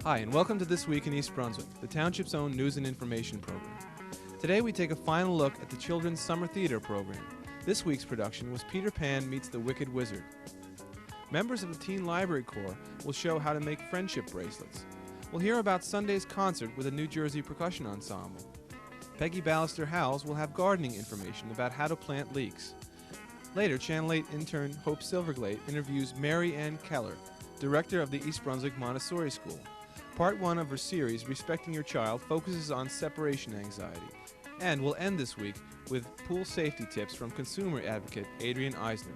Hi, and welcome to This Week in East Brunswick, the township's own news and information program. Today we take a final look at the Children's Summer Theater program. This week's production was Peter Pan Meets the Wicked Wizard. Members of the Teen Library Corps will show how to make friendship bracelets. We'll hear about Sunday's concert with a New Jersey percussion ensemble. Peggy Ballister-Howells will have gardening information about how to plant leeks. Later, Channel 8 intern Hope Silverglade interviews Mary Ann Keller, director of the East Brunswick Montessori School. Part 1 of her series, Respecting Your Child, focuses on separation anxiety. And we'll end this week with pool safety tips from consumer advocate Adrian Eisner.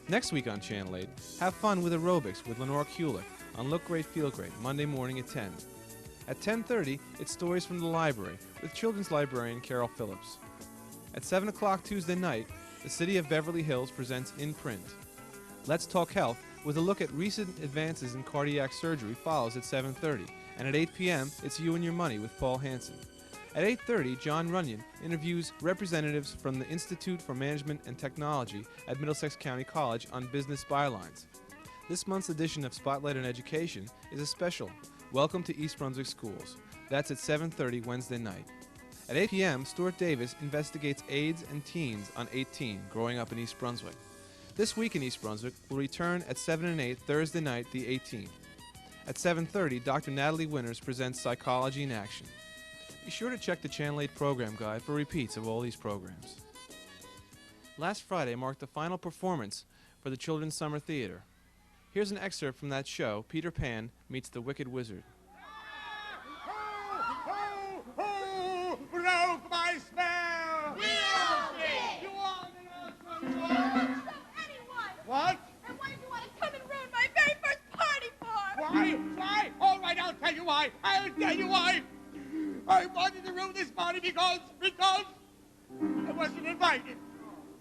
Next week on Channel 8, have fun with aerobics with Lenore Kulik on Look Great, Feel Great, Monday morning at 10. At 10:30, it's Stories from the Library with children's librarian Carol Phillips. At 7 o'clock Tuesday night, the City of Beverly Hills presents In Print. Let's Talk Health with a look at recent advances in cardiac surgery follows at 7:30. And at 8 p.m., it's You and Your Money with Paul Hansen. At 8:30, John Runyon interviews representatives from the Institute for Management and Technology at Middlesex County College on business bylines. This month's edition of Spotlight on Education is a special Welcome to East Brunswick Schools. That's at 7:30 Wednesday night. At 8 p.m., Stuart Davis investigates AIDS and teens on 18, Growing Up in East Brunswick. This Week in East Brunswick will return at 7 and 8 Thursday night, the 18th. At 7:30, Dr. Natalie Winters presents Psychology in Action. Be sure to check the Channel 8 program guide for repeats of all these programs. Last Friday marked the final performance for the Children's Summer Theater. Here's an excerpt from that show, Peter Pan Meets the Wicked Wizard. Ho, ho, ho! Broke my spell! We all did! You all did! What? And what did you want to come and ruin my very first party for? Why? Why? All right, I'll tell you why. I'll tell you why. I wanted to ruin this party because I wasn't invited.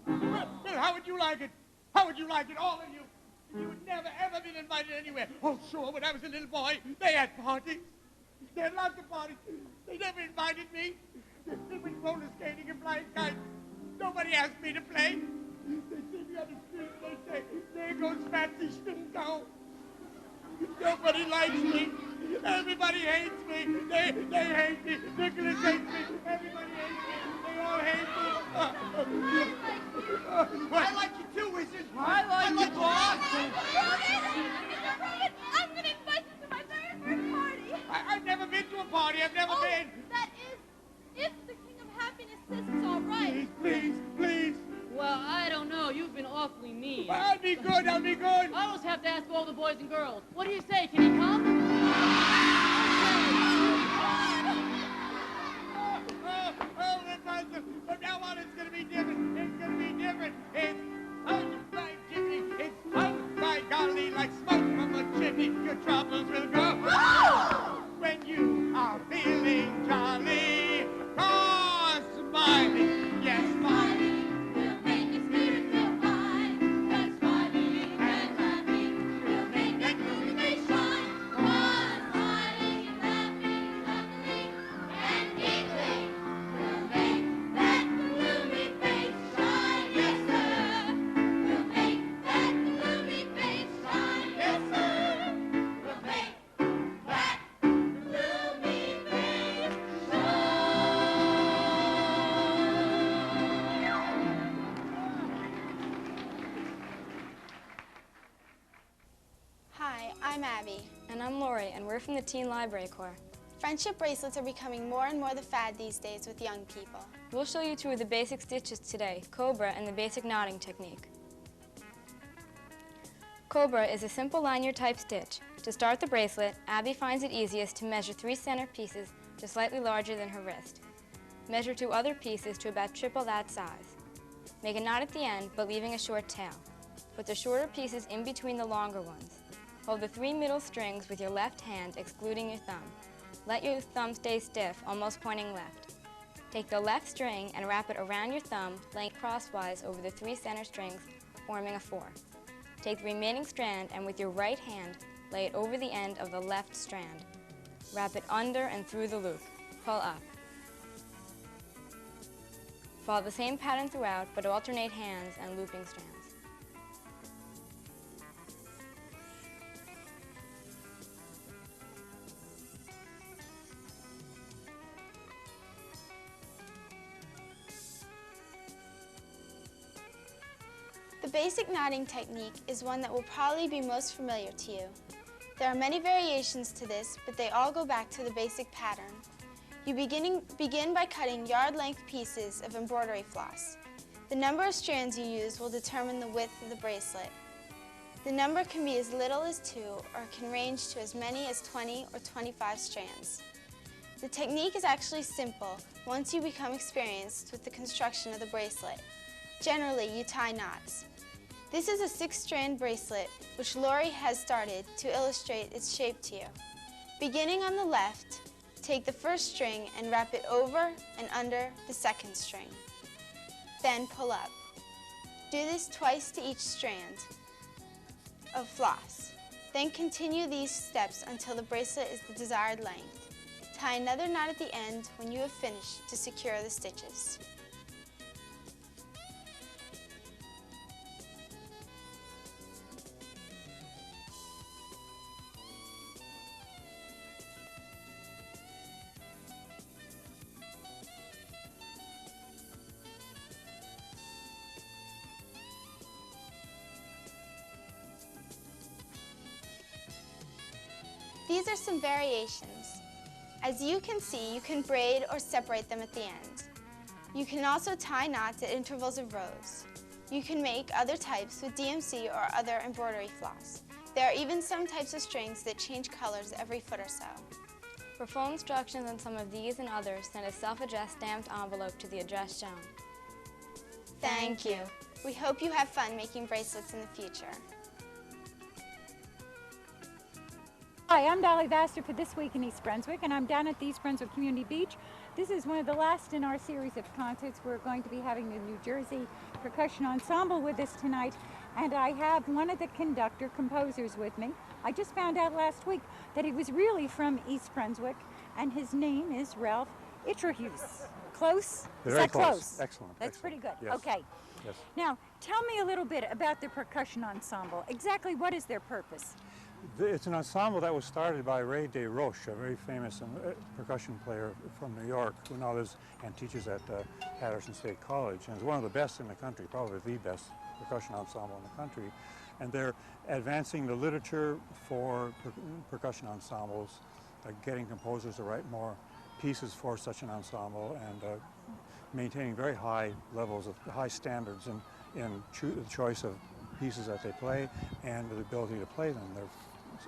Well, how would you like it? How would you like it, all of you? You would never, ever been invited anywhere. Oh, sure, when I was a little boy, they had parties. They had lots of parties. They never invited me. They went roller skating and flying kites. Nobody asked me to play. They see me on the street and they say, there goes Patsy Stinko. Nobody likes me. Everybody hates me. They hate me. Nicholas hates me. Everybody hates me. They all hate me. I like you too, Wizard. I like you, boss. I'm going to invite you to my very first party. I've never been to a party. I've never been. That is, if the King of Happiness says it's all right. Please. Well, I don't know. You've been awfully mean. I'll be good. I almost have to ask all the boys and girls. What do you say? Can he come? From now on, it's going to be different. It's going to be different. It's outside chimney. It's outside golly like smoke from a chimney. Your troubles will go. When you are feeling jolly, cause smiling, yes, smiling. I'm Abby. And I'm Lori, and we're from the Teen Library Corps. Friendship bracelets are becoming more and more the fad these days with young people. We'll show you two of the basic stitches today, Cobra and the basic knotting technique. Cobra is a simple lanyard type stitch. To start the bracelet, Abby finds it easiest to measure 3 center pieces to slightly larger than her wrist. Measure 2 other pieces to about triple that size. Make a knot at the end, but leaving a short tail. Put the shorter pieces in between the longer ones. Hold the 3 middle strings with your left hand, excluding your thumb. Let your thumb stay stiff, almost pointing left. Take the left string and wrap it around your thumb, laying crosswise over the 3 center strings, forming a 4. Take the remaining strand and with your right hand, lay it over the end of the left strand. Wrap it under and through the loop. Pull up. Follow the same pattern throughout, but alternate hands and looping strands. basic knotting technique is one that will probably be most familiar to you. There are many variations to this, but they all go back to the basic pattern. You begin by cutting yard-length pieces of embroidery floss. The number of strands you use will determine the width of the bracelet. The number can be as little as 2 or can range to as many as 20 or 25 strands. The technique is actually simple once you become experienced with the construction of the bracelet. Generally, you tie knots. This is a 6-strand bracelet which Lori has started to illustrate its shape to you. Beginning on the left, take the first string and wrap it over and under the second string. Then pull up. Do this twice to each strand of floss. Then continue these steps until the bracelet is the desired length. Tie another knot at the end when you have finished to secure the stitches. These are some variations. As you can see, you can braid or separate them at the end. You can also tie knots at intervals of rows. You can make other types with DMC or other embroidery floss. There are even some types of strings that change colors every foot or so. For full instructions on some of these and others, send a self-addressed stamped envelope to the address shown. Thank you. We hope you have fun making bracelets in the future. Hi, I'm Dolly Vaster for This Week in East Brunswick, and I'm down at the East Brunswick Community Beach. This is one of the last in our series of concerts. We're going to be having the New Jersey Percussion Ensemble with us tonight, and I have one of the composers with me. I just found out last week that he was really from East Brunswick, and his name is Ralph Itterhus. Close? Very Is that close. Excellent. That's excellent. pretty good. Yes. Okay. Yes. Now, tell me a little bit about the Percussion Ensemble. Exactly what is their purpose? It's an ensemble that was started by Ray DesRoches, a very famous percussion player from New York, who now lives and teaches at Patterson State College, and is one of the best in the country, probably the best percussion ensemble in the country. And they're advancing the literature for percussion ensembles, getting composers to write more pieces for such an ensemble, and maintaining very high levels of high standards in the choice of pieces that they play and the ability to play them. They're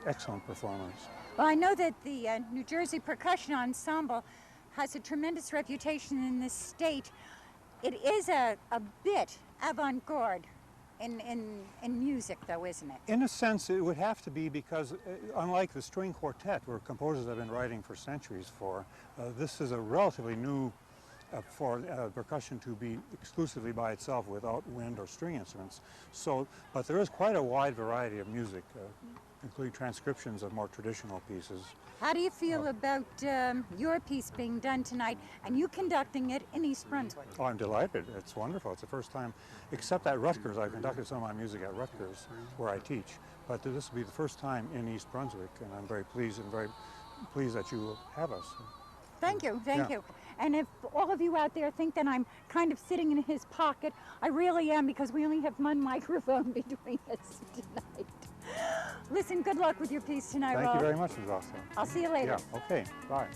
excellent performers. Well, I know that the New Jersey Percussion Ensemble has a tremendous reputation in this state. It is a bit avant-garde in music, though, isn't it? In a sense, it would have to be, because unlike the string quartet, where composers have been writing for centuries for, this is a relatively new for percussion to be exclusively by itself without wind or string instruments. So, but there is quite a wide variety of music, including transcriptions of more traditional pieces. How do you feel about your piece being done tonight and you conducting it in East Brunswick? Oh, I'm delighted. It's wonderful. It's the first time, except at Rutgers. I've conducted some of my music at Rutgers, where I teach. But this will be the first time in East Brunswick, and I'm very pleased that you have us. Thank you, thank you. And if all of you out there think that I'm kind of sitting in his pocket, I really am, because we only have one microphone between us tonight. Listen, good luck with your piece tonight, Thank Rob. you very much, Ms. Austin. I'll see you later. Yeah, okay, bye.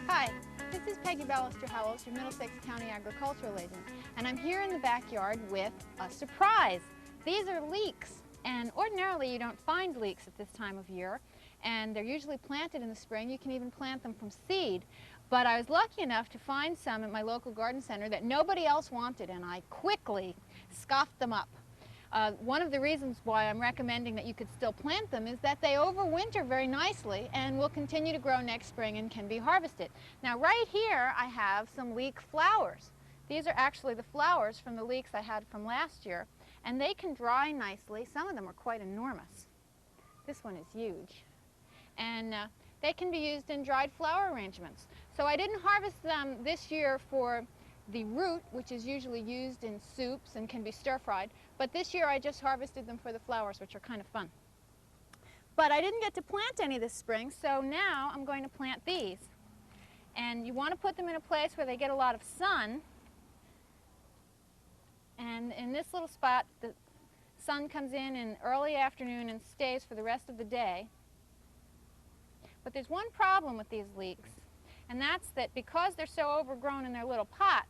Hi, this is Peggy Ballister-Howells, your Middlesex County Agricultural Agent, and I'm here in the backyard with a surprise. These are leeks, and ordinarily you don't find leeks at this time of year, and they're usually planted in the spring. You can even plant them from seed. But I was lucky enough to find some at my local garden center that nobody else wanted, and I quickly scoffed them up. One of the reasons why I'm recommending that you could still plant them is that they overwinter very nicely and will continue to grow next spring and can be harvested. Now right here I have some leek flowers. These are actually the flowers from the leeks I had from last year, and they can dry nicely. Some of them are quite enormous. This one is huge. And they can be used in dried flower arrangements. So I didn't harvest them this year for the root, which is usually used in soups and can be stir-fried, but this year I just harvested them for the flowers, which are kind of fun. But I didn't get to plant any this spring, so now I'm going to plant these. And you want to put them in a place where they get a lot of sun, And in this little spot, the sun comes in early afternoon and stays for the rest of the day. But there's one problem with these leeks, and that's that because they're so overgrown in their little pots,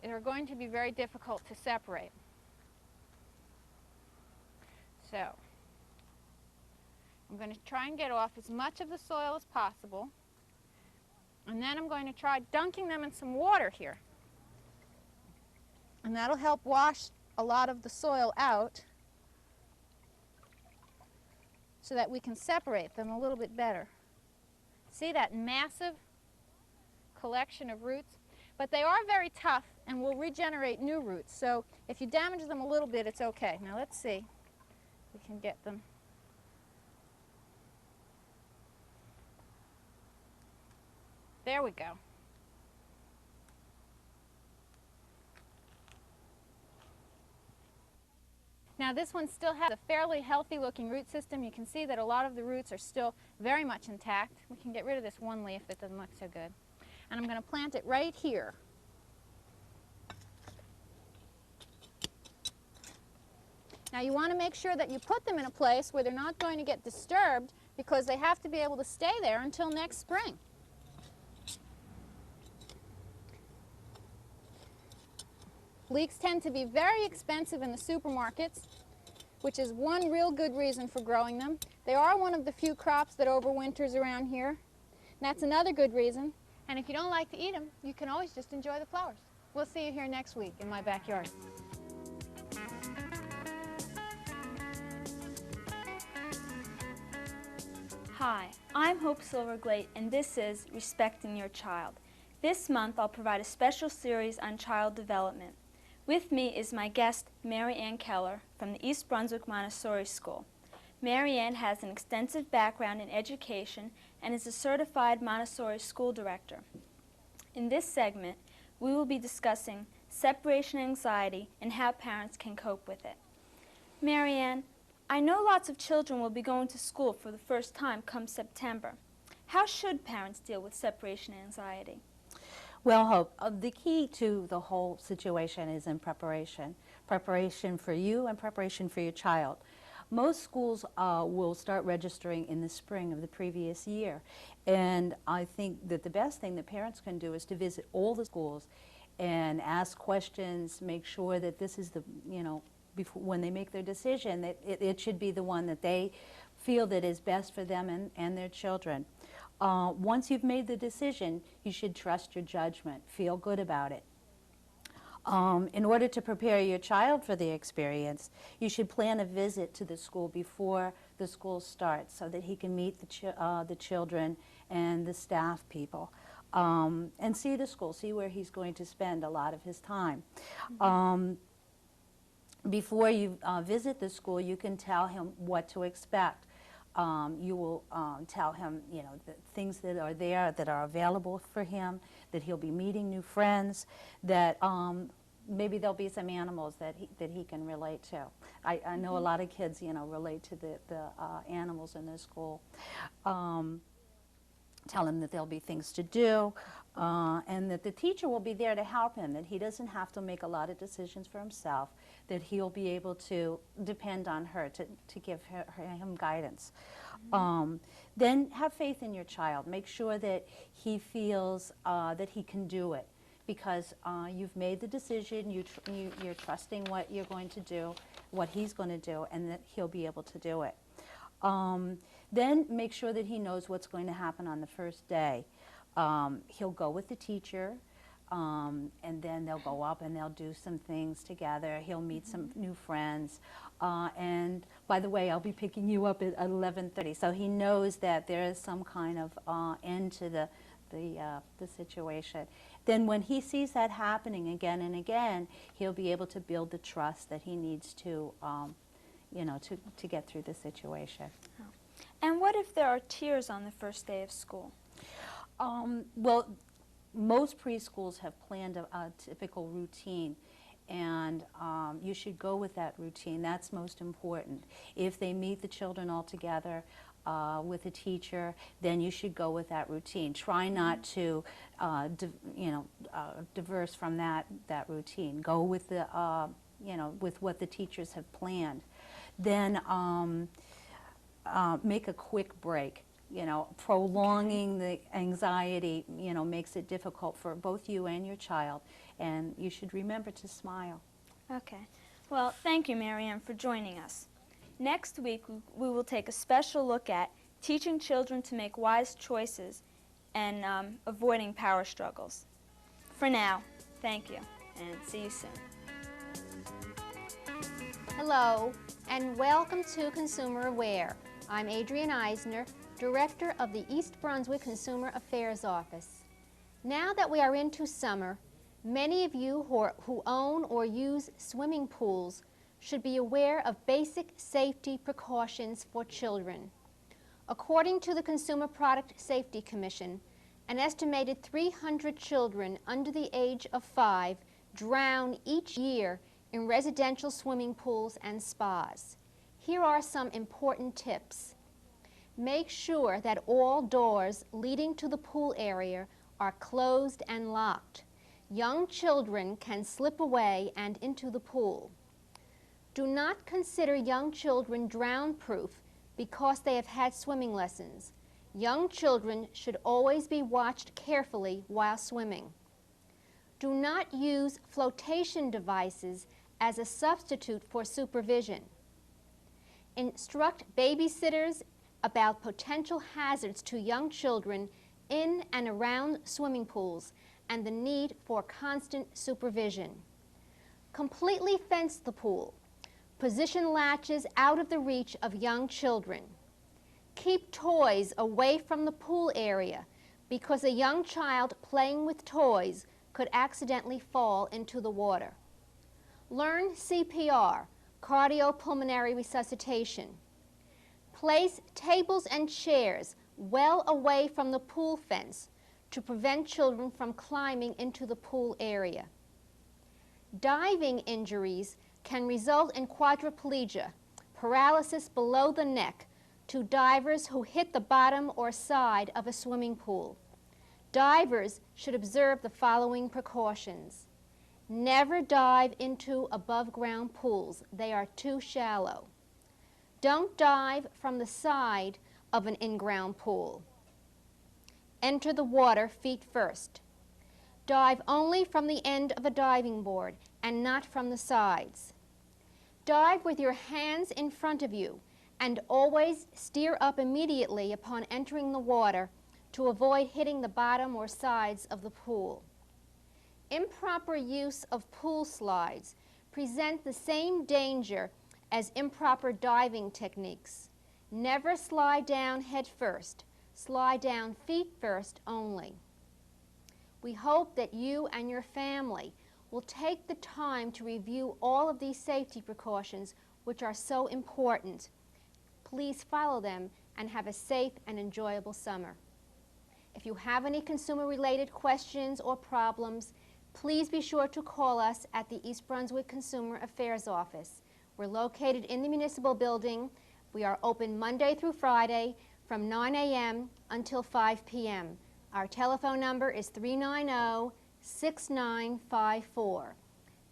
they're going to be very difficult to separate. So I'm going to try and get off as much of the soil as possible, and then I'm going to try dunking them in some water here. And that'll help wash a lot of the soil out so that we can separate them a little bit better. See that massive collection of roots? But they are very tough and will regenerate new roots. So if you damage them a little bit, it's okay. Now let's see if we can get them. There we go. Now this one still has a fairly healthy looking root system. You can see that a lot of the roots are still very much intact. We can get rid of this one leaf that doesn't look so good. And I'm going to plant it right here. Now you want to make sure that you put them in a place where they're not going to get disturbed, because they have to be able to stay there until next spring. Leeks tend to be very expensive in the supermarkets, which is one real good reason for growing them. They are one of the few crops that overwinters around here. And that's another good reason. And if you don't like to eat them, you can always just enjoy the flowers. We'll see you here next week in my backyard. Hi, I'm Hope Silverglate, and this is Respecting Your Child. This month I'll provide a special series on child development. With me is my guest, Mary Ann Keller from the East Brunswick Montessori School. Mary Ann has an extensive background in education and is a certified Montessori school director. In this segment, we will be discussing separation anxiety and how parents can cope with it. Mary Ann, I know lots of children will be going to school for the first time come September. How should parents deal with separation anxiety? Well, Hope, the key to the whole situation is in preparation. Preparation for you and preparation for your child. Most schools will start registering in the spring of the previous year. And I think that the best thing that parents can do is to visit all the schools and ask questions, make sure that this is the, before, when they make their decision, that it should be the one that they feel that is best for them and their children. Once you've made the decision, you should trust your judgment, feel good about it. In order to prepare your child for the experience, you should plan a visit to the school before the school starts so that he can meet the children and the staff people and see the school, see where he's going to spend a lot of his time. Before you visit the school, you can tell him what to expect. You will tell him, the things that are there that are available for him, that he'll be meeting new friends, that maybe there'll be some animals that he can relate to. I know a lot of kids, relate to the animals in their school. Tell him that there'll be things to do, and that the teacher will be there to help him, that he doesn't have to make a lot of decisions for himself, that he'll be able to depend on her to give him guidance. Then have faith in your child. Make sure that he feels that he can do it, because you've made the decision, you're trusting what you're going to do, what he's going to do, and that he'll be able to do it. Then make sure that he knows what's going to happen on the first day. He'll go with the teacher, and then they'll go up and they'll do some things together. He'll meet some new friends. And by the way, I'll be picking you up at 11:30. So he knows that there is some kind of end to the situation. Then when he sees that happening again and again, he'll be able to build the trust that he needs to, to get through the situation. Oh. And what if there are tears on the first day of school? Well, most preschools have planned a typical routine, and you should go with that routine. That's most important. If they meet the children all together with a teacher, then you should go with that routine. Try not to, diverse from that routine. Go with the, with what the teachers have planned. Then make a quick break. Prolonging the anxiety, makes it difficult for both you and your child. And you should remember to smile. Okay. Well, thank you, Marianne, for joining us. Next week, we will take a special look at teaching children to make wise choices and avoiding power struggles. For now, thank you, and see you soon. Hello, and welcome to Consumer Aware. I'm Adrienne Eisner, Director of the East Brunswick Consumer Affairs Office. Now that we are into summer, many of you who own or use swimming pools should be aware of basic safety precautions for children. According to the Consumer Product Safety Commission, an estimated 300 children under the age of 5 drown each year in residential swimming pools and spas. Here are some important tips. Make sure that all doors leading to the pool area are closed and locked. Young children can slip away and into the pool. Do not consider young children drown-proof because they have had swimming lessons. Young children should always be watched carefully while swimming. Do not use flotation devices as a substitute for supervision. Instruct babysitters about potential hazards to young children in and around swimming pools and the need for constant supervision. Completely fence the pool. Position latches out of the reach of young children. Keep toys away from the pool area because a young child playing with toys could accidentally fall into the water. Learn CPR, cardiopulmonary resuscitation. Place tables and chairs well away from the pool fence to prevent children from climbing into the pool area. Diving injuries can result in quadriplegia, paralysis below the neck, to divers who hit the bottom or side of a swimming pool. Divers should observe the following precautions. Never dive into above-ground pools. They are too shallow. Don't dive from the side of an in-ground pool. Enter the water feet first. Dive only from the end of a diving board and not from the sides. Dive with your hands in front of you and always steer up immediately upon entering the water to avoid hitting the bottom or sides of the pool. Improper use of pool slides present the same danger as improper diving techniques. Never slide down head first. Slide down feet first only. We hope that you and your family will take the time to review all of these safety precautions which are so important. Please follow them and have a safe and enjoyable summer. If you have any consumer-related questions or problems, please be sure to call us at the East Brunswick Consumer Affairs Office. We're located in the municipal building. We are open Monday through Friday from 9 a.m. until 5 p.m. Our telephone number is 390-6954.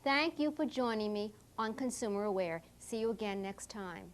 Thank you for joining me on Consumer Aware. See you again next time.